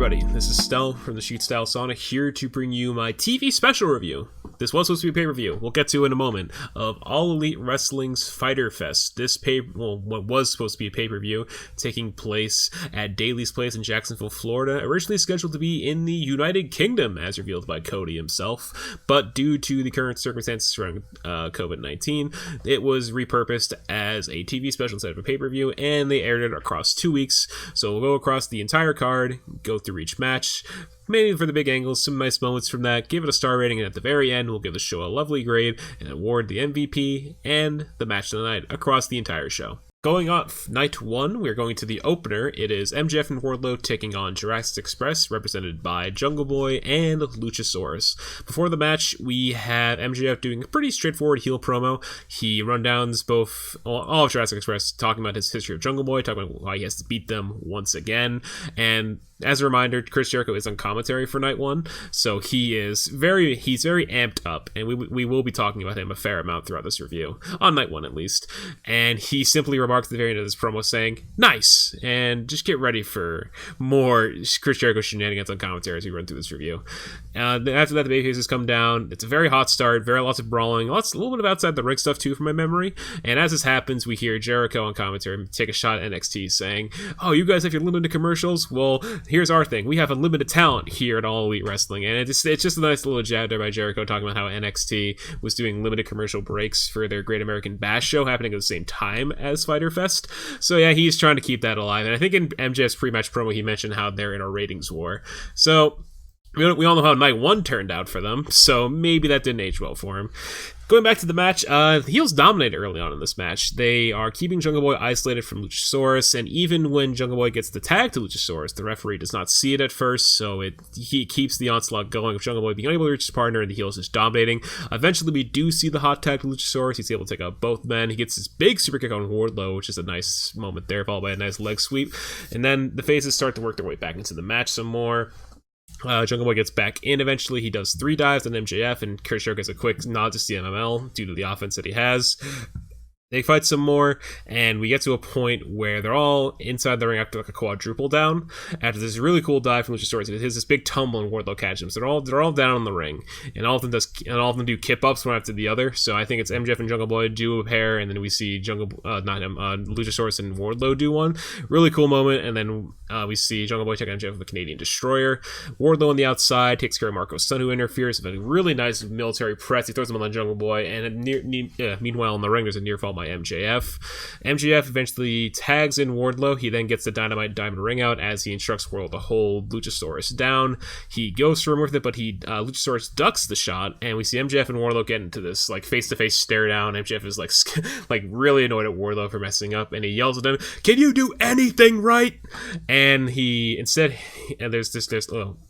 everybody, this is Stel from the Shoot Style Sauna here to bring you my TV special review. This was supposed to be a pay-per-view, we'll get to in a moment, of All Elite Wrestling's Fyter Fest. What was supposed to be a pay-per-view taking place at Daly's Place in Jacksonville, Florida, originally scheduled to be in the United Kingdom, as revealed by Cody himself, but due to the current circumstances surrounding COVID-19, it was repurposed as a TV special instead of a pay-per-view, and they aired it across 2 weeks, so we'll go across the entire card, go through each match, mainly for the big angles, some nice moments from that, give it a star rating, and at the very end, we'll give the show a lovely grade and award the MVP and the match of the night across the entire show. Going off night one, we're going to the opener. It is MJF and Wardlow taking on Jurassic Express, represented by Jungle Boy and Luchasaurus. Before the match, we have MJF doing a pretty straightforward heel promo. He rundowns all of Jurassic Express, talking about his history of Jungle Boy, talking about why he has to beat them once again, and as a reminder, Chris Jericho is on commentary for night one, so he's very amped up, and we will be talking about him a fair amount throughout this review, on night one at least. And he simply remarks at the very end of this promo saying, "Nice!" and just get ready for more Chris Jericho shenanigans on commentary as we run through this review. After that, the babyfaces come down. It's a very hot start, lots of brawling, a little bit of outside the ring stuff too from my memory. And as this happens, we hear Jericho on commentary take a shot at NXT saying, "Oh, you guys have your limited commercials? Well, here's our thing. We have unlimited talent here at All Elite Wrestling." And it's just a nice little jab there by Jericho talking about how NXT was doing limited commercial breaks for their Great American Bash show happening at the same time as Fyter Fest. So yeah, he's trying to keep that alive. And I think in MJF's pre-match promo, he mentioned how they're in a ratings war. So we all know how night one turned out for them, so maybe that didn't age well for him. Going back to the match, the heels dominated early on in this match. They are keeping Jungle Boy isolated from Luchasaurus, and even when Jungle Boy gets the tag to Luchasaurus, the referee does not see it at first, so he keeps the onslaught going of Jungle Boy being unable to reach his partner, and the heels just dominating. Eventually, we do see the hot tag to Luchasaurus. He's able to take out both men. He gets this big super kick on Wardlow, which is a nice moment there, followed by a nice leg sweep. And then the faces start to work their way back into the match some more. Jungle Boy gets back in eventually. He does 3 dives on MJF, and Chris Jericho gets a quick nod to CMML due to the offense that he has. They fight some more, and we get to a point where they're all inside the ring after like a quadruple down. After this really cool dive from Luchasaurus, it hits this big tumble and Wardlow catches him. So they're all down in the ring, and all of them do kip ups one after the other. So I think it's MJF and Jungle Boy do a pair, and then we see Luchasaurus and Wardlow do one. Really cool moment, and then we see Jungle Boy take on MJF with a Canadian Destroyer. Wardlow on the outside takes care of Marco's son, who interferes with a really nice military press. He throws him on Jungle Boy, and meanwhile in the ring there's a near fall by MJF. MJF eventually tags in Wardlow. He then gets the Dynamite diamond ring out as he instructs Wardlow to hold Luchasaurus down. He goes for him with it, but Luchasaurus ducks the shot, and we see MJF and Wardlow get into this like face-to-face stare down. MJF is like really annoyed at Wardlow for messing up, and he yells at him, "Can you do anything right?" And the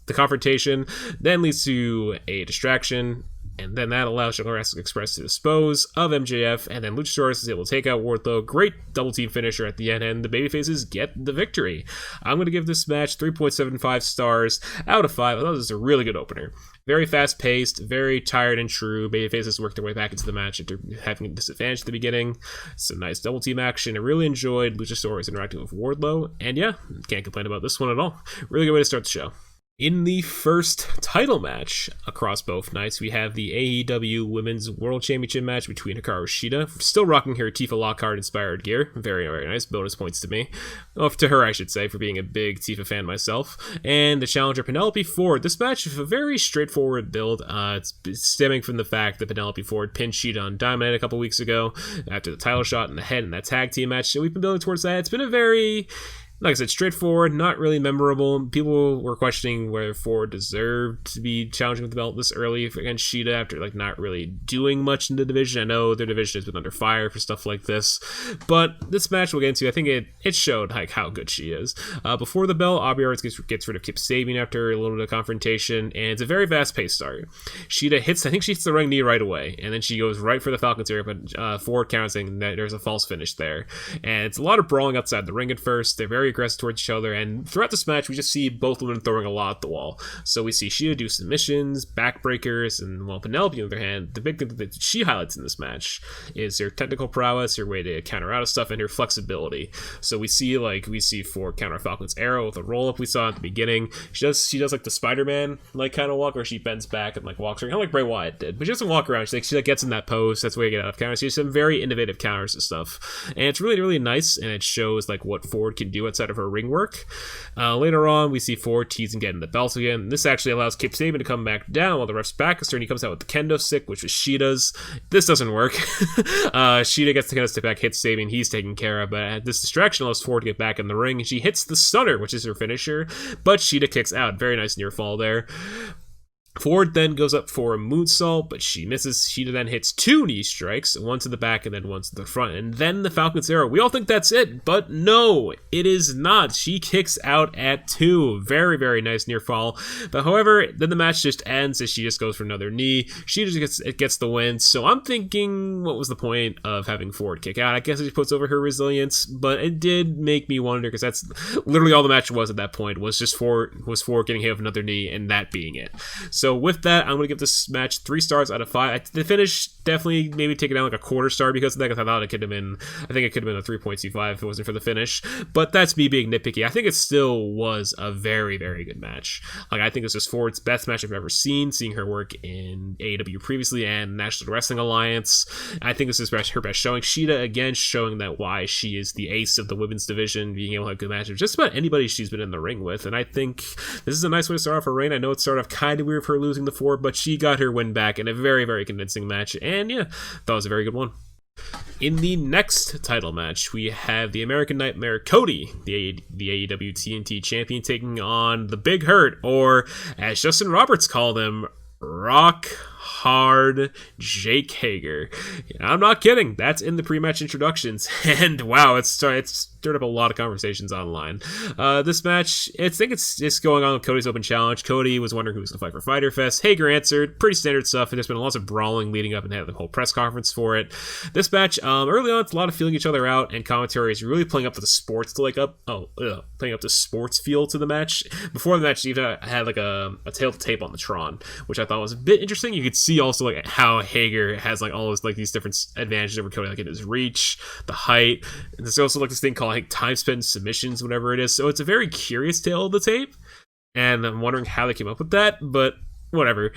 confrontation then leads to a distraction, and then that allows Jurassic Express to dispose of MJF, and then Luchasaurus is able to take out Wardlow. Great double team finisher at the end, and the babyfaces get the victory. I'm going to give this match 3.75 stars out of 5. I thought this was a really good opener. Very fast-paced, very tired and true. Babyfaces work their way back into the match after having a disadvantage at the beginning. Some nice double team action. I really enjoyed Luchasaurus interacting with Wardlow, and yeah, can't complain about this one at all. Really good way to start the show. In the first title match across both nights, we have the AEW Women's World Championship match between Hikaru Shida, still rocking her Tifa Lockhart-inspired gear. Very, very nice. Bonus points to me. Well, to her, I should say, for being a big Tifa fan myself. And the challenger, Penelope Ford. This match is a very straightforward build. It's stemming from the fact that Penelope Ford pinned Shida on Dynamite a couple weeks ago after the title shot in the head in that tag team match. So we've been building towards that. It's been a very, like I said, straightforward, not really memorable. People were questioning whether Ford deserved to be challenging with the belt this early against Shida after not really doing much in the division. I know their division has been under fire for stuff like this, but this match we'll get into, I think it showed how good she is. Before the bell, Aubrey Arts gets rid of Kip Sabian after a little bit of confrontation, and it's a very fast-paced start. Shida hits the running knee right away, and then she goes right for the Falcon Spear, but Ford counting that there's a false finish there. And it's a lot of brawling outside the ring at first. They're very very aggressive towards each other, and throughout this match, we just see both women throwing a lot at the wall. So we see Shida do submissions, backbreakers, and well, Penelope, on the other hand, the big thing that she highlights in this match is her technical prowess, her way to counter out of stuff, and her flexibility. So we see Ford counter Falcon's arrow with a roll-up we saw at the beginning. She does like the Spider-Man like kind of walk, where she bends back and like walks around, kind of like Bray Wyatt did. But she doesn't walk around. She gets in that pose. That's the way you get out of counters. She has some very innovative counters and stuff, and it's really, really nice, and it shows like what Ford can do outside of her ring work. Later on, we see Ford teasing getting the belt again. This actually allows Kip Sabian to come back down while the ref's back is turned. He comes out with the kendo stick, which is Shida's. This doesn't work. Shida gets the kendo stick back, hits Sabian. He's taken care of, but this distraction allows Ford to get back in the ring, and she hits the stunner, which is her finisher, but Shida kicks out. Very nice near fall there. Ford then goes up for a moonsault, but she misses. Shida then hits 2 knee strikes, one to the back and then one to the front, and then the Falcon's arrow. We all think that's it, but no, it is not. She kicks out at 2. Very, very nice near fall. But however, then the match just ends as she just goes for another knee. She just gets the win. So I'm thinking, what was the point of having Ford kick out? I guess it just puts over her resilience, but it did make me wonder, because that's literally all the match was at that point, was Ford getting hit with another knee and that being it. So with that, I'm going to give this match 3 stars out of 5. The finish definitely maybe take it down like a quarter star because of that, because I thought it could have been, I think it could have been a 3.25 if it wasn't for the finish. But that's me being nitpicky. I think it still was a very, very good match. Like, I think this is Ford's best match I've ever seen, seeing her work in AEW previously and National Wrestling Alliance. I think this is her best showing. Shida, again, showing that why she is the ace of the women's division, being able to have good matches with just about anybody she's been in the ring with. And I think this is a nice way to start off her reign. I know it started off kind of weird for her losing the Ford, but she got her win back in a very, very convincing match, and yeah, thought it was a very good one. In the next title match, we have the American Nightmare Cody, the AEW TNT champion, taking on the Big Hurt, or as Justin Roberts called him, Rock Hard Jake Hager. I'm not kidding. That's in the pre-match introductions, and wow, it's stirred up a lot of conversations online. This match, I think it's going on with Cody's open challenge. Cody was wondering who was going to fight for Fyter Fest. Hager answered. Pretty standard stuff, and there's been lots of brawling leading up and had the whole press conference for it. This match, early on, it's a lot of feeling each other out, and commentary is really playing up to the sports playing up the sports feel to the match. Before the match, even had like a tail to tape on the Tron, which I thought was a bit interesting. You could see also like how Hager has like all these different advantages over Cody, like in his reach, the height. And there's also like this thing called like time spent submissions, whatever it is. So it's a very curious tale of the tape, and I'm wondering how they came up with that, but whatever.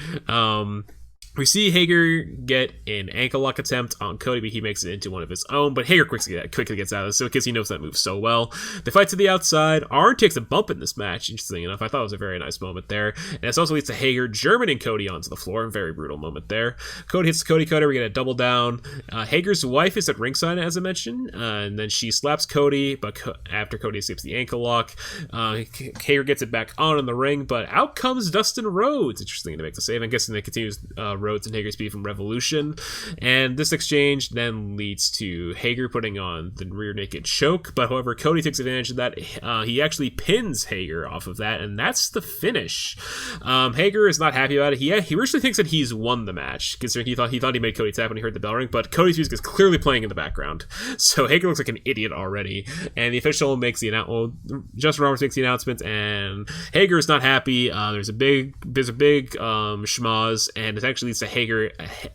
We see Hager get an ankle lock attempt on Cody, but he makes it into one of his own. But Hager quickly gets out of this, because he knows that move so well. They fight to the outside. Arn takes a bump in this match, interestingly enough. I thought it was a very nice moment there. And this also leads to Hager Germaning Cody onto the floor. A very brutal moment there. Cody hits the Cody Cutter. We get a double down. Hager's wife is at ringside, as I mentioned. And then she slaps Cody, but after Cody escapes the ankle lock, Hager gets it back on in the ring. But out comes Dustin Rhodes, interestingly, to make the save. I'm guessing they continues Rhodes and Hager's beef from Revolution, and this exchange then leads to Hager putting on the rear naked choke, but however Cody takes advantage of that. He actually pins Hager off of that, and that's the finish. Hager is not happy about it. He originally thinks that he's won the match, considering he thought he made Cody tap when he heard the bell ring, but Cody's music is clearly playing in the background, so Hager looks like an idiot already, and the official makes the announcement. Justin Roberts makes the announcement, and Hager is not happy. There's a big schmoz, and it actually leads to Hager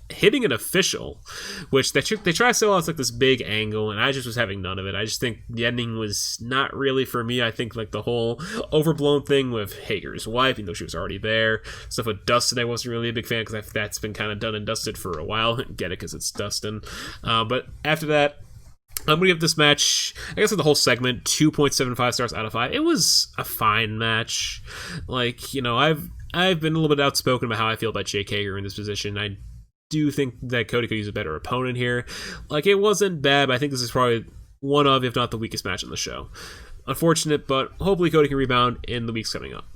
hitting an official, which they try to sell out as like this big angle, and I just was having none of it. I just think the ending was not really for me. I think like the whole overblown thing with Hager's wife, even though she was already there, stuff with Dustin I wasn't really a big fan, because that's been kind of done and dusted for a while. Get it, because it's Dustin. But after that, I'm going to give this match, I guess like the whole segment, 2.75 stars out of 5. It was a fine match. Like, you know, I've been a little bit outspoken about how I feel about Jake Hager in this position. I do think that Cody could use a better opponent here. Like, it wasn't bad, but I think this is probably one of, if not the weakest match on the show. Unfortunate, but hopefully Cody can rebound in the weeks coming up.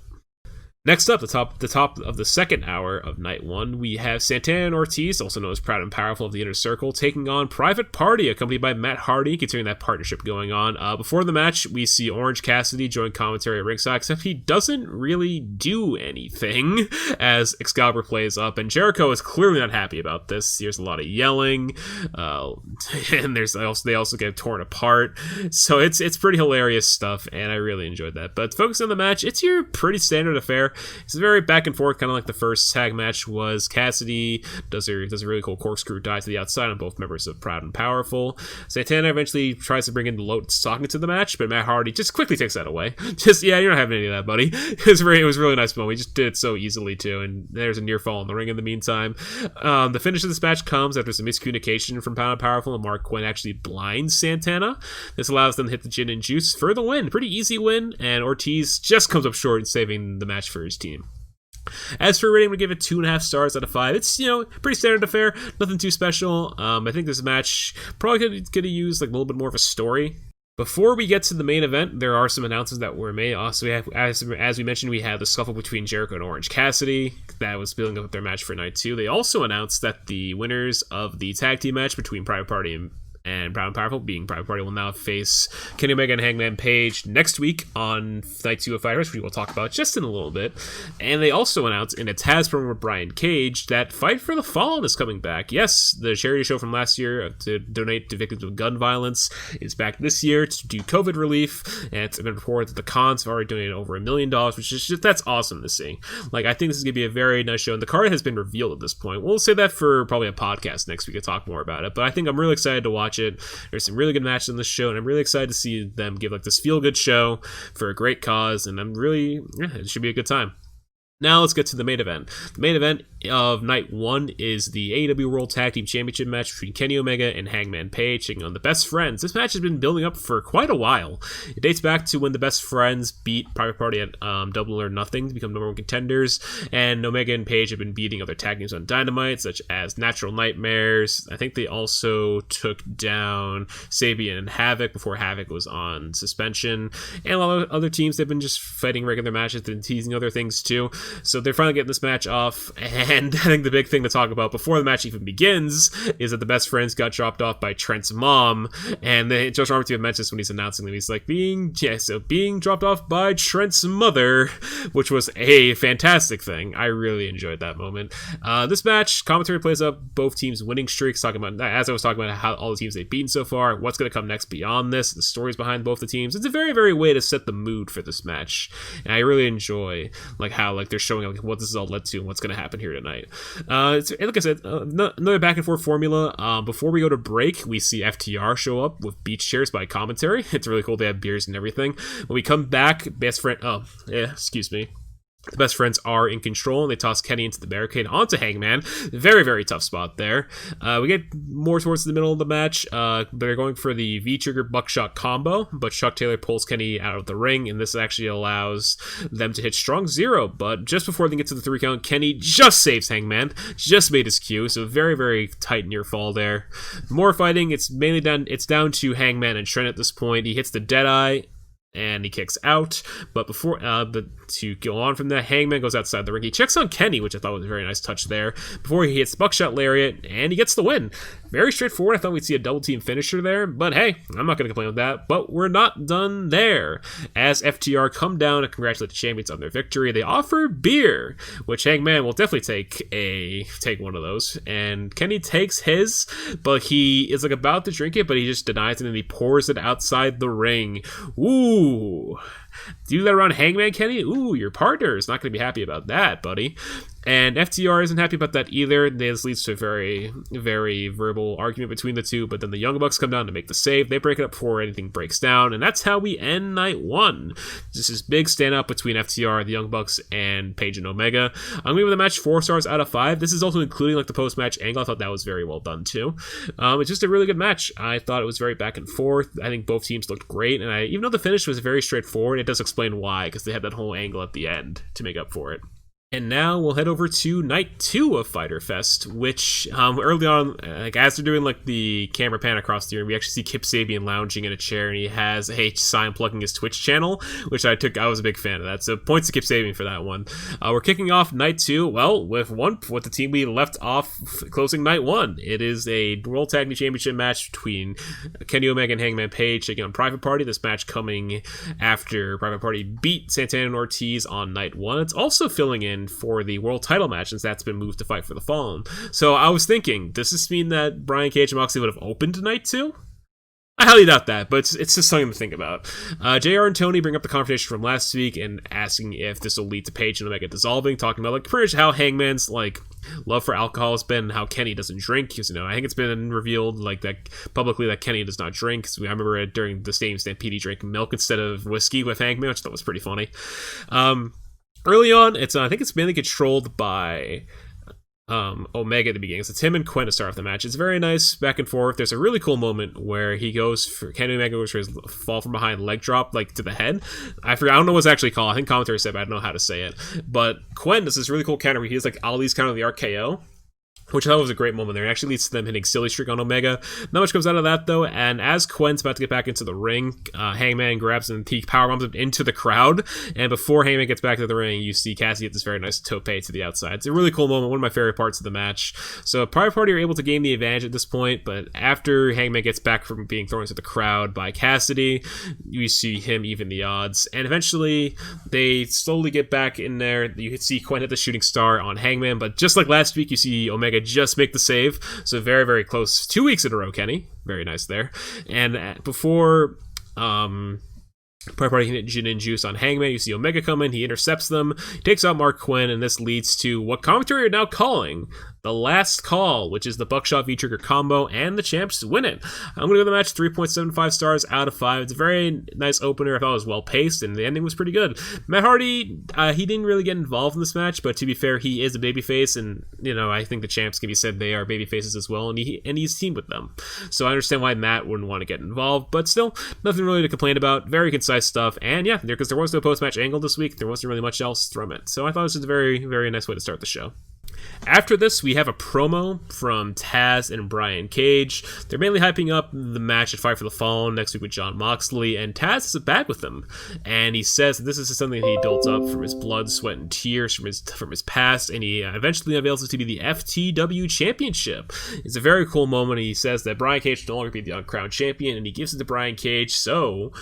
Next up, the top of the second hour of night one, we have Santana and Ortiz, also known as Proud and Powerful of the Inner Circle, taking on Private Party, accompanied by Matt Hardy, continuing that partnership going on. Before the match, we see Orange Cassidy join commentary at ringside, except he doesn't really do anything as Excalibur plays up, and Jericho is clearly not happy about this. There's a lot of yelling, and they also get torn apart. So it's pretty hilarious stuff, and I really enjoyed that. But focus on the match, it's your pretty standard affair. It's very back and forth, kind of like the first tag match was. Cassidy does a really cool corkscrew dive to the outside on both members of Proud and Powerful. Santana eventually tries to bring in the Lotus talking to the match, but Matt Hardy just quickly takes that away. You're not having any of that, buddy. It was a really nice moment. He just did it so easily, too, and there's a near fall in the ring in the meantime. The finish of this match comes after some miscommunication from Proud and Powerful, and Mark Quinn actually blinds Santana. This allows them to hit the gin and juice for the win. Pretty easy win, and Ortiz just comes up short in saving the match for his team. As for rating, we give it 2.5 stars out of 5. It's, pretty standard affair, nothing too special. I think this match probably could have used like a little bit more of a story. Before we get to the main event, there are some announcements that were made. Also, we have, as we mentioned, we had the scuffle between Jericho and Orange Cassidy. That was building up their match for night 2. They also announced that the winners of the tag team match between Private Party and Proud and Powerful, being Private Party, will now face Kenny Omega and Hangman Page next week on Night 2 of Fyter Fest, which we will talk about just in a little bit. And they also announced in a Taz promo with Brian Cage that Fight for the Fallen is coming back. Yes, the charity show from last year to donate to victims of gun violence is back this year to do COVID relief, and it's been reported that the cons have already donated over $1 million, which is that's awesome to see. Like, I think this is going to be a very nice show, and the card has been revealed at this point. We'll say that for probably a podcast next week to talk more about it, but I think I'm really excited to watch it. There's some really good matches on this show, and I'm really excited to see them give like this feel-good show for a great cause, and it should be a good time. Now let's get to the main event. The main event of night 1 is the AEW World Tag Team Championship match between Kenny Omega and Hangman Page taking on the Best Friends. This match has been building up for quite a while. It dates back to when the Best Friends beat Private Party at Double or Nothing to become number 1 contenders, and Omega and Page have been beating other tag teams on Dynamite, such as Natural Nightmares. I think they also took down Sabian and Havoc before Havoc was on suspension, and a lot of other teams have been just fighting regular matches and teasing other things too. So they're finally getting this match off, and I think the big thing to talk about before the match even begins is that the Best Friends got dropped off by Trent's mom, and Josh Armitage even mentions when he's announcing them, he's like, being dropped off by Trent's mother, which was a fantastic thing. I really enjoyed that moment. This match, commentary plays up both teams' winning streaks, talking about, as I was talking about, how all the teams they've beaten so far, what's going to come next beyond this, the stories behind both the teams. It's a very, very way to set the mood for this match, and I really enjoy like how like they're showing like what this has all led to and what's going to happen here tonight. Like I said, another back and forth formula. Before we go to break, we see FTR show up with beach chairs by commentary. It's really cool. They have beers and everything. When we come back, the Best Friends are in control, and they toss Kenny into the barricade onto Hangman. Very, very tough spot there. We get more towards the middle of the match. They're going for the V-trigger buckshot combo, but Chuck Taylor pulls Kenny out of the ring, and this actually allows them to hit strong zero. But just before they get to the 3 count, Kenny just saves Hangman. Just made his cue, so very, very tight near fall there. More fighting. It's down to Hangman and Trent at this point. He hits the Deadeye, and he kicks out, but to go on from that, Hangman goes outside the ring. He checks on Kenny, which I thought was a very nice touch there, before he hits the buckshot lariat, and he gets the win. Very straightforward. I thought we'd see a double team finisher there, but hey, I'm not going to complain with that. But we're not done there. As FTR come down and congratulate the champions on their victory, they offer beer, which Hangman will definitely take one of those. And Kenny takes his, but he is like about to drink it, but he just denies it, and he pours it outside the ring. Ooh. Do that around Hangman, Kenny? Ooh, your partner is not going to be happy about that, buddy. And FTR isn't happy about that either. This leads to a very, very verbal argument between the two, but then the Young Bucks come down to make the save. They break it up before anything breaks down, and that's how we end night 1. This is big standout between FTR, the Young Bucks, and Page and Omega. I'm going to give the match 4 stars out of 5. This is also including like the post-match angle. I thought that was very well done too. It's just a really good match. I thought it was very back and forth. I think both teams looked great, and even though the finish was very straightforward, it does explain why, because they had that whole angle at the end to make up for it. And now we'll head over to night 2 of Fyter Fest, which early on, like as they're doing like the camera pan across the room, we actually see Kip Sabian lounging in a chair, and he has a H sign plugging his Twitch channel, which I was a big fan of that. So points to Kip Sabian for that one. We're kicking off night 2, well, with the team we left off closing night 1. It is a World Tag Team Championship match between Kenny Omega and Hangman Page taking on Private Party. This match coming after Private Party beat Santana and Ortiz on night 1. It's also filling in for the world title match, since that's been moved to Fight for the Fallen. So I was thinking, does this mean that Brian Cage and Moxley would have opened night 2? I highly doubt that, but it's just something to think about. JR and Tony bring up the conversation from last week and asking if this will lead to Page and Omega dissolving, talking about like pretty much how Hangman's like love for alcohol has been, how Kenny doesn't drink, because I think it's been revealed like that publicly that Kenny does not drink. So I remember it during the Stadium Stampede, he drank milk instead of whiskey with Hangman, which I thought was pretty funny. Early on, I think it's mainly controlled by Omega at the beginning. So it's him and Quinn to start off the match. It's very nice back and forth. There's a really cool moment where Kenny Omega goes for his fall from behind leg drop, like to the head. I don't know what's actually called. I think commentary said, but I don't know how to say it. But Quinn does this really cool counter where he has like Ali's counter the RKO, which I thought was a great moment there. It actually leads to them hitting Silly Streak on Omega. Not much comes out of that, though, and as Quinn's about to get back into the ring, Hangman grabs him and he powerbombs him into the crowd, and before Hangman gets back to the ring, you see Cassie get this very nice tope to the outside. It's a really cool moment, one of my favorite parts of the match. So Private Party are able to gain the advantage at this point, but after Hangman gets back from being thrown into the crowd by Cassidy, you see him even the odds, and eventually they slowly get back in there. You can see Quinn hit the shooting star on Hangman, but just like last week, you see Omega just make the save. So very, very close. 2 weeks in a row, Kenny. Very nice there. And before Private Party can hit Gin and Juice on Hangman, you see Omega come in, he intercepts them, takes out Mark Quinn, and this leads to what commentary are now calling the last call, which is the Buckshot V-Trigger combo, and the champs win it. I'm going to give the match 3.75 stars out of 5. It's a very nice opener. I thought it was well-paced, and the ending was pretty good. Matt Hardy, he didn't really get involved in this match, but to be fair, he is a babyface, and, I think the champs can be said they are babyfaces as well, and he's teamed with them. So I understand why Matt wouldn't want to get involved, but still, nothing really to complain about. Very concise stuff, and yeah, because there was no post-match angle this week, there wasn't really much else from it. So I thought this was a very, very nice way to start the show. After this, we have a promo from Taz and Brian Cage. They're mainly hyping up the match at Fight for the Fallen next week with Jon Moxley, and Taz is back with them. And he says that this is something that he built up from his blood, sweat, and tears from his past, and he eventually unveils it to be the FTW Championship. It's a very cool moment. He says that Brian Cage will no longer be the uncrowned champion, and he gives it to Brian Cage, so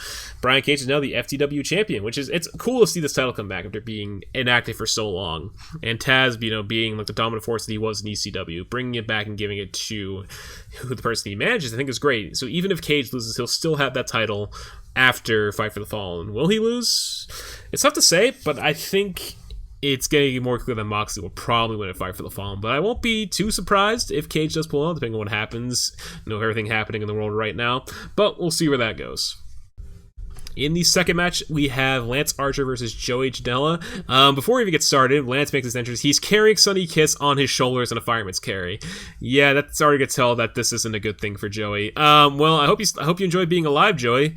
Brian Cage is now the FTW Champion, which is, it's cool to see this title come back after being inactive for so long. And Taz, being like the dominant force that he was in ECW, bringing it back and giving it to who the person he manages, I think is great. So even if Cage loses, he'll still have that title after Fight for the Fallen. Will he lose? It's tough to say, but I think it's getting more clear that Moxley will probably win a Fight for the Fallen, but I won't be too surprised if Cage does pull out, depending on what happens. Everything happening in the world right now, but we'll see where that goes. In the second match, we have Lance Archer versus Joey Janela. Before we even get started, Lance makes his entrance. He's carrying Sonny Kiss on his shoulders in a fireman's carry. Yeah, that's already to tell that this isn't a good thing for Joey. Well, I hope you enjoy being alive, Joey.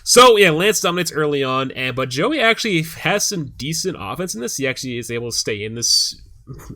So yeah, Lance dominates early on, but Joey actually has some decent offense in this. He actually is able to stay in this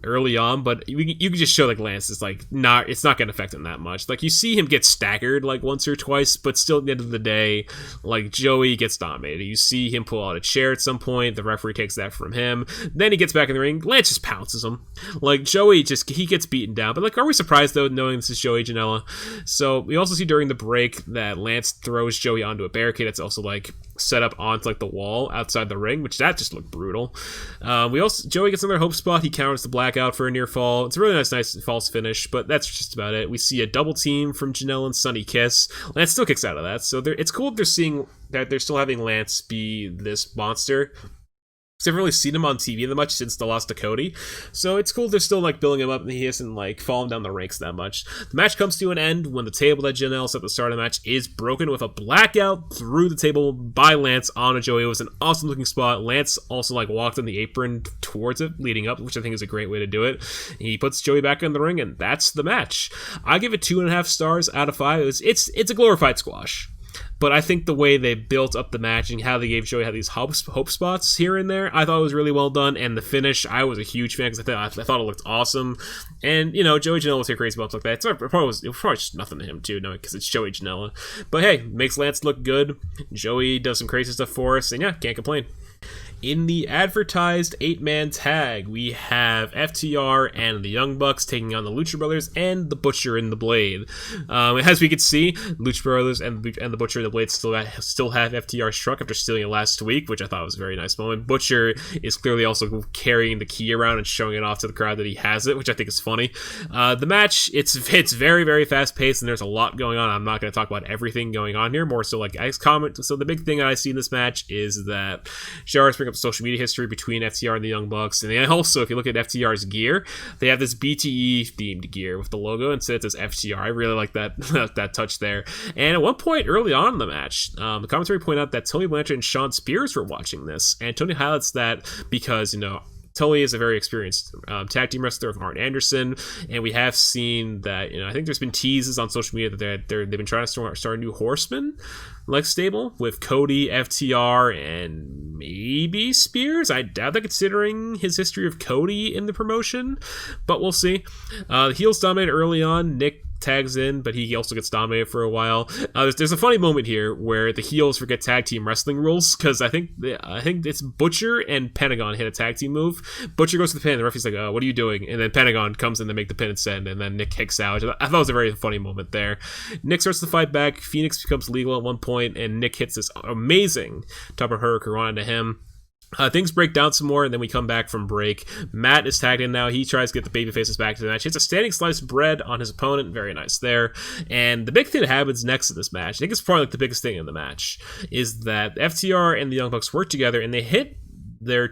early on, but you can just show like Lance is like it's not gonna affect him that much. Like you see him get staggered like once or twice, but still at the end of the day, like Joey gets dominated. You see him pull out a chair at some point, the referee takes that from him, then he gets back in the ring, Lance just pounces him. Like Joey he gets beaten down, but like, are we surprised though, knowing this is Joey Janela? So we also see during the break that Lance throws Joey onto a barricade that's also like set up onto like the wall outside the ring, which that just looked brutal. Joey gets another hope spot. He counters the blackout for a near fall. It's a really nice false finish, but that's just about it. We see a double team from Janelle and Sonny Kiss. Lance still kicks out of that, so it's cool that they're seeing that they're still having Lance be this monster. Because I haven't really seen him on TV that much since the loss to Cody. So it's cool they're still like building him up and he isn't like falling down the ranks that much. The match comes to an end when the table that Janelle set at the start of the match is broken with a blackout through the table by Lance onto Joey. It was an awesome looking spot. Lance also like walked on the apron towards it leading up, which I think is a great way to do it. He puts Joey back in the ring and that's the match. I give it 2.5 stars out of 5. It's a glorified squash. But I think the way they built up the match and how they gave Joey these hope spots here and there, I thought it was really well done. And the finish, I was a huge fan because I thought it looked awesome. And, you know, Joey Janela will take crazy bumps like that. It was probably just nothing to him, too, because it's Joey Janela. But hey, makes Lance look good. Joey does some crazy stuff for us. And yeah, can't complain. In the advertised 8-man tag, we have FTR and the Young Bucks taking on the Lucha Brothers and the Butcher and the Blade. As we can see, Lucha Brothers and the Butcher and the Blade still have FTR struck after stealing it last week, which I thought was a very nice moment. Butcher is clearly also carrying the key around and showing it off to the crowd that he has it, which I think is funny. The match, it's very, very fast paced, and there's a lot going on. I'm not going to talk about everything going on here, more so like guys comment. So the big thing I see in this match is that Jarvis bring up social media history between FTR and the Young Bucks, and then also if you look at FTR's gear, they have this BTE themed gear with the logo instead it says FTR. I really like that that touch there. And at one point early on in the match, the commentary pointed out that Tony Blanchard and Sean Spears were watching this, and Tony highlights that because, you know, Tully is a very experienced tag team wrestler with Arn Anderson, and we have seen that, you know, I think there's been teases on social media that they've been trying to start a new Horseman like stable with Cody, FTR, and maybe Spears. I doubt that considering his history of Cody in the promotion, but we'll see. The heels dominate early on. Nick tags in, but he also gets dominated for a while. There's a funny moment here where the heels forget tag team wrestling rules, because I think it's Butcher and Pentagon hit a tag team move. Butcher goes to the pin, and the referee's like, "Oh, what are you doing?" And then Pentagon comes in to make the pin and send, and then Nick kicks out. I thought it was a very funny moment there. Nick starts to fight back. Phoenix becomes legal at one point, and Nick hits this amazing top of Hurricane into him. Things break down some more, and then we come back from break. Matt is tagged in now. He tries to get the babyfaces back to the match. He hits a standing sliced bread on his opponent. Very nice there. And the big thing that happens next in this match, I think it's probably like the biggest thing in the match, is that FTR and the Young Bucks work together, and they hit their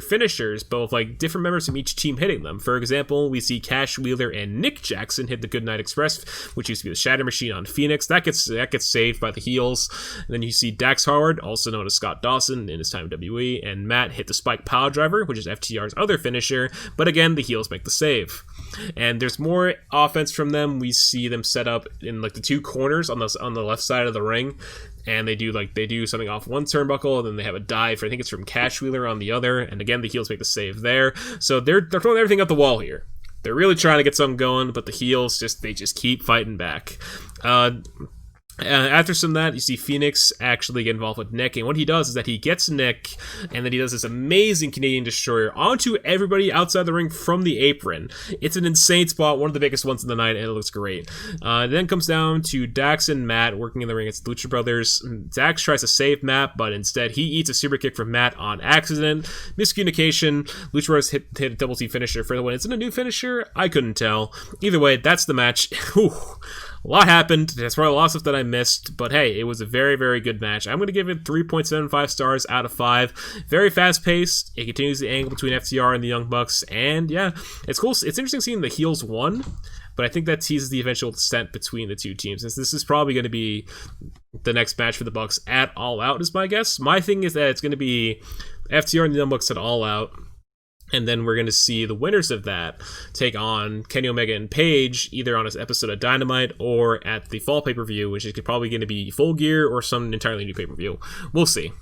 finishers, but with like different members from each team hitting them. For example, we see Cash Wheeler and Nick Jackson hit the Goodnight Express, which used to be the Shatter Machine on Phoenix. That gets saved by the heels. And then you see Dax Howard, also known as Scott Dawson in his time in WWE, and Matt hit the Spike Pile Driver, which is FTR's other finisher. But again, the heels make the save. And there's more offense from them. We see them set up in like the two corners on the left side of the ring. And they do something off one turnbuckle, and then they have a dive. I think it's from Cash Wheeler on the other. And again, the heels make the save there. So they're throwing everything at the wall here. They're really trying to get something going, but the heels just keep fighting back. After some of that, you see Phoenix actually get involved with Nick, and what he does is that he gets Nick, and then he does this amazing Canadian Destroyer onto everybody outside the ring from the apron. It's an insane spot, one of the biggest ones of the night, and it looks great. Then comes down to Dax and Matt working in the ring against Lucha Brothers. Dax tries to save Matt, but instead he eats a super kick from Matt on accident. Miscommunication. Lucha Brothers hit a double T finisher for the win. Is it a new finisher? I couldn't tell. Either way, that's the match. Whew. A lot happened. There's probably a lot of stuff that I missed, but hey, it was a very, very good match. I'm going to give it 3.75 stars out of 5. Very fast-paced. It continues the angle between FTR and the Young Bucks, and yeah, it's cool. It's interesting seeing the heels won, but I think that teases the eventual descent between the two teams. This is probably going to be the next match for the Bucks at All Out, is my guess. My thing is that it's going to be FTR and the Young Bucks at All Out. And then we're going to see the winners of that take on Kenny Omega and Paige, either on an episode of Dynamite or at the fall pay-per-view, which is probably going to be Full Gear or some entirely new pay-per-view. We'll see.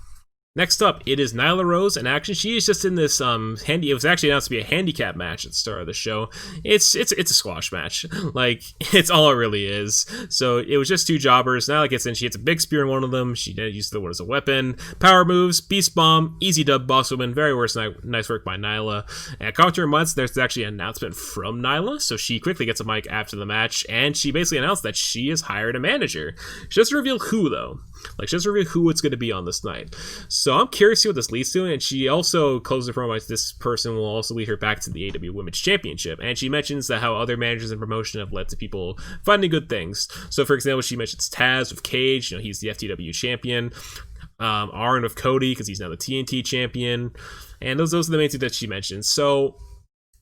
Next up, it is Nyla Rose in action. She is just in this it was actually announced to be a handicap match at the start of the show. It's a squash match. Like, it's all it really is. So it was just two jobbers. Nyla gets in, she hits a big spear in one of them. She used the one as a weapon. Power moves, beast bomb, easy dub, boss woman. Very nice work by Nyla. At commentary months, there's actually an announcement from Nyla. So she quickly gets a mic after the match, and she basically announced that she has hired a manager. She doesn't reveal who, though. Like, she doesn't reveal who it's going to be on this night. So I'm curious to see what this leads to, and she also closes the promo by this person will also lead her back to the AEW Women's Championship, and she mentions that how other managers in promotion have led to people finding good things. So, for example, she mentions Taz with Cage, he's the FTW champion, Arn with Cody, because he's now the TNT champion, and those are the main two that she mentions. So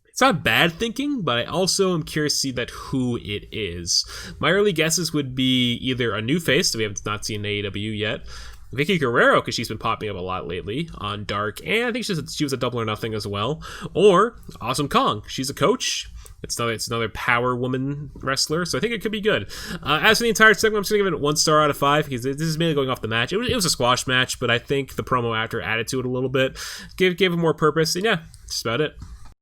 it's not bad thinking, but I also am curious to see that who it is. My early guesses would be either a new face that we have not seen in AEW yet, Vicky Guerrero, because she's been popping up a lot lately on Dark, and I think she was a Double or Nothing as well, or Awesome Kong. She's a coach. It's another power woman wrestler, so I think it could be good. As for the entire segment, I'm just gonna give it 1 star out of 5 because this is mainly going off the match. It was a squash match, but I think the promo after added to it a little bit, gave it more purpose, and yeah, that's about it.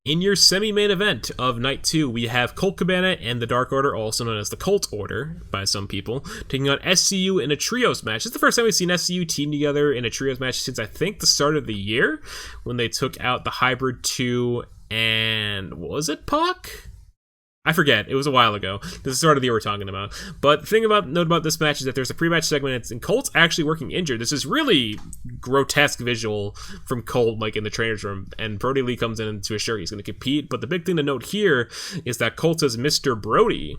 In your semi-main event of Night 2, we have Colt Cabana and the Dark Order, also known as the Colt Order by some people, taking on SCU in a trios match. This is the first time we've seen SCU team together in a trios match since I think the start of the year, when they took out the Hybrid 2 and, what was it, Pac? I forget. It was a while ago. This is the start of the year we're talking about. But the thing note about this match is that there's a pre-match segment, and Colt's actually working injured. This is really grotesque visual from Colt, like in the trainer's room, and Brody Lee comes in to assure he's going to compete. But the big thing to note here is that Colt says Mr. Brody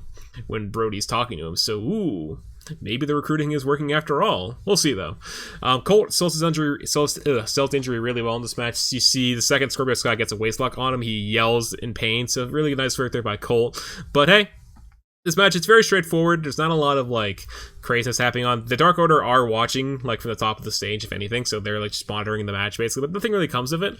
when Brody's talking to him. So, ooh, maybe the recruiting is working after all. We'll see, though. Colt sells the injury really well in this match. You see the second Scorpio Sky gets a waistlock on him. He yells in pain, so really nice work there by Colt. But hey, this match, it's very straightforward. There's not a lot of, like, craziness happening on. The Dark Order are watching, like, from the top of the stage, if anything, so they're, like, just monitoring the match, basically. But nothing really comes of it.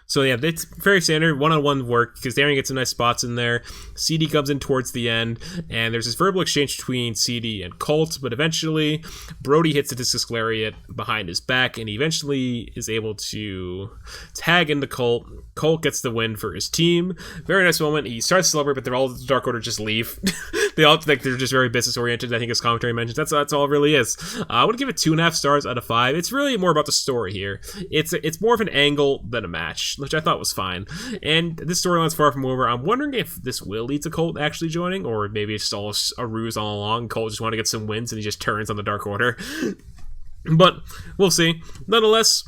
So yeah, it's very standard one-on-one work because Darian gets some nice spots in there. CD comes in towards the end, and there's this verbal exchange between CD and Colt, but eventually Brody hits a discus lariat behind his back, and he eventually is able to tag into Colt. Colt gets the win for his team. Very nice moment. He starts to celebrate, but the Dark Order just leave. They all think they're just very business-oriented. I think his commentary mentions that's all it really is. I would give it 2.5 stars out of 5. It's really more about the story here. It's more of an angle than a match, which I thought was fine. And this storyline's far from over. I'm wondering if this will lead to Colt actually joining, or maybe it's just all a ruse all along. Colt just wanted to get some wins, and he just turns on the Dark Order. But we'll see. Nonetheless,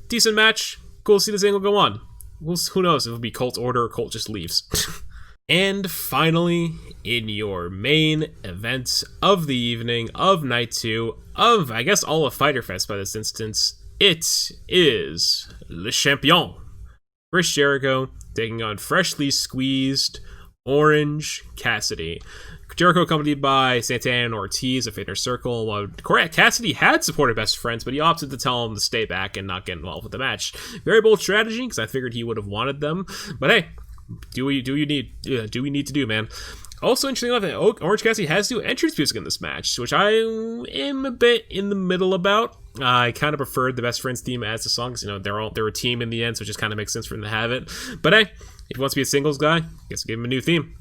decent match. Cool to see this angle go on. Who knows if it'll be Colt's Order or Colt just leaves. And finally, in your main event of the evening, of Night 2, of, I guess, all of Fyter Fest by this instance, it is Le Champion, Chris Jericho, taking on freshly squeezed Orange Cassidy. Jericho accompanied by Santana and Ortiz of Inner Circle, while Cassidy had supported Best Friends, but he opted to tell him to stay back and not get involved with the match. Very bold strategy, because I figured he would have wanted them, but hey, do we need to do, man. Also, interesting enough, Orange Cassidy has new entrance music in this match, which I am a bit in the middle about. I kind of preferred the Best Friends theme as the songs. You know, they're a team in the end, so it just kind of makes sense for them to have it. But hey, if he wants to be a singles guy, I guess give him a new theme.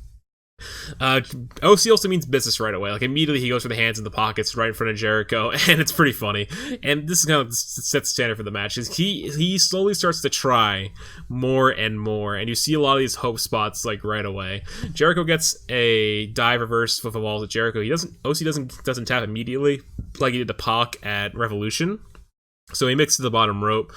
OC also means business right away. Like, immediately he goes for the hands in the pockets right in front of Jericho, and it's pretty funny. And this is kind of sets the standard for the match. He slowly starts to try more and more, and you see a lot of these hope spots like right away. Jericho gets a dive reverse with a wall to Jericho. OC doesn't tap immediately like he did to Pac at Revolution. So he mixes the bottom rope.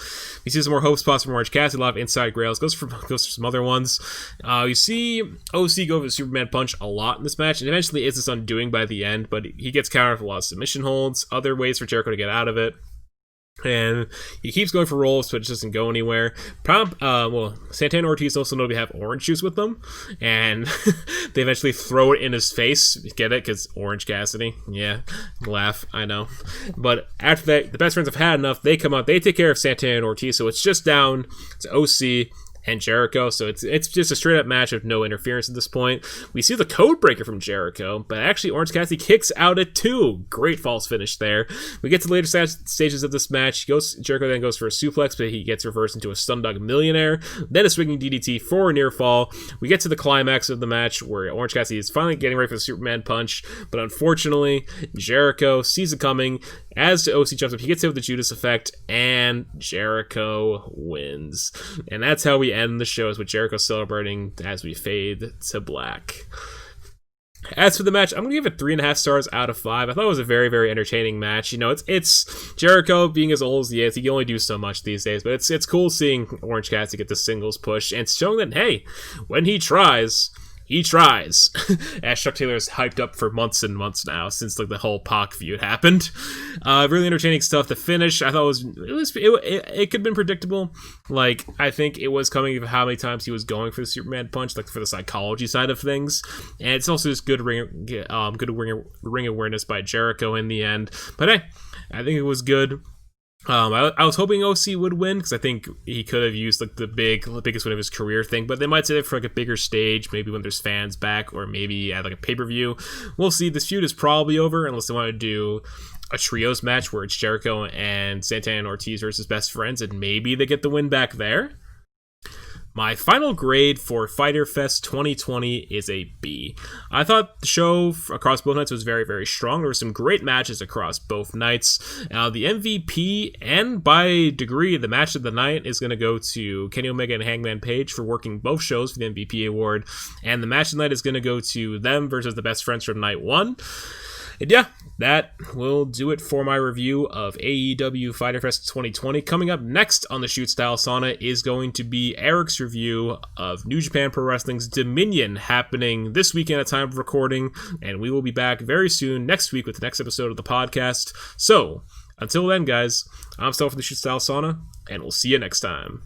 We see some more hope spots from Orange Cassidy, a lot of inside grails. Goes for some other ones. You see OC go for the Superman punch a lot in this match, and eventually it's this undoing by the end, but he gets countered with a lot of submission holds, other ways for Jericho to get out of it. And he keeps going for rolls, but it doesn't go anywhere. Santana and Ortiz also know we have orange juice with them, and they eventually throw it in his face. Get it? Because Orange Cassidy. Yeah, laugh, I know. But after that, the Best Friends have had enough. They come out, they take care of Santana and Ortiz, so it's just down to OC and Jericho, so it's just a straight up match of no interference at this point. We see the code breaker from Jericho, but actually Orange Cassidy kicks out at 2. Great false finish there. We get to later stages of this match. Jericho then goes for a suplex, but he gets reversed into a Stundog Millionaire, then a swinging DDT for a near fall. We get to the climax of the match where Orange Cassidy is finally getting ready for the Superman punch, but unfortunately Jericho sees it coming. As OC jumps up, he gets hit with the Judas effect, and Jericho wins. And that's how we end the show, is with Jericho celebrating as we fade to black. As for the match, I'm going to give it 3.5 stars out of 5. I thought it was a very, very entertaining match. You know, it's Jericho being as old as he is. He can only do so much these days, but it's cool seeing Orange Cassidy get the singles push and showing that, hey, when he tries, he tries. As Chuck Taylor's hyped up for months and months now, since like the whole Pac feud happened. Really entertaining stuff. The finish, I thought it could have been predictable. Like, I think it was coming of how many times he was going for the Superman punch, like for the psychology side of things. And it's also just good ring awareness by Jericho in the end. But hey, I think it was good. I was hoping OC would win because I think he could have used like the biggest win of his career thing, but they might say it for like a bigger stage, maybe when there's fans back, or maybe at like a pay-per-view. We'll see. This feud is probably over unless they want to do a trios match where it's Jericho and Santana and Ortiz versus best friends, and maybe they get the win back there. My final grade for Fyter Fest 2020 is a B. I thought the show across both nights was very, very strong. There were some great matches across both nights. The MVP, and by degree, the match of the night, is going to go to Kenny Omega and Hangman Page for working both shows for the MVP award. And the match of the night is going to go to them versus the best friends from night one. And yeah, that will do it for my review of AEW Fyter Fest 2020. Coming up next on the Shoot Style Sauna is going to be Eric's review of New Japan Pro Wrestling's Dominion, happening this weekend at time of recording, and we will be back very soon next week with the next episode of the podcast. So, until then, guys, I'm Stel from the Shoot Style Sauna, and we'll see you next time.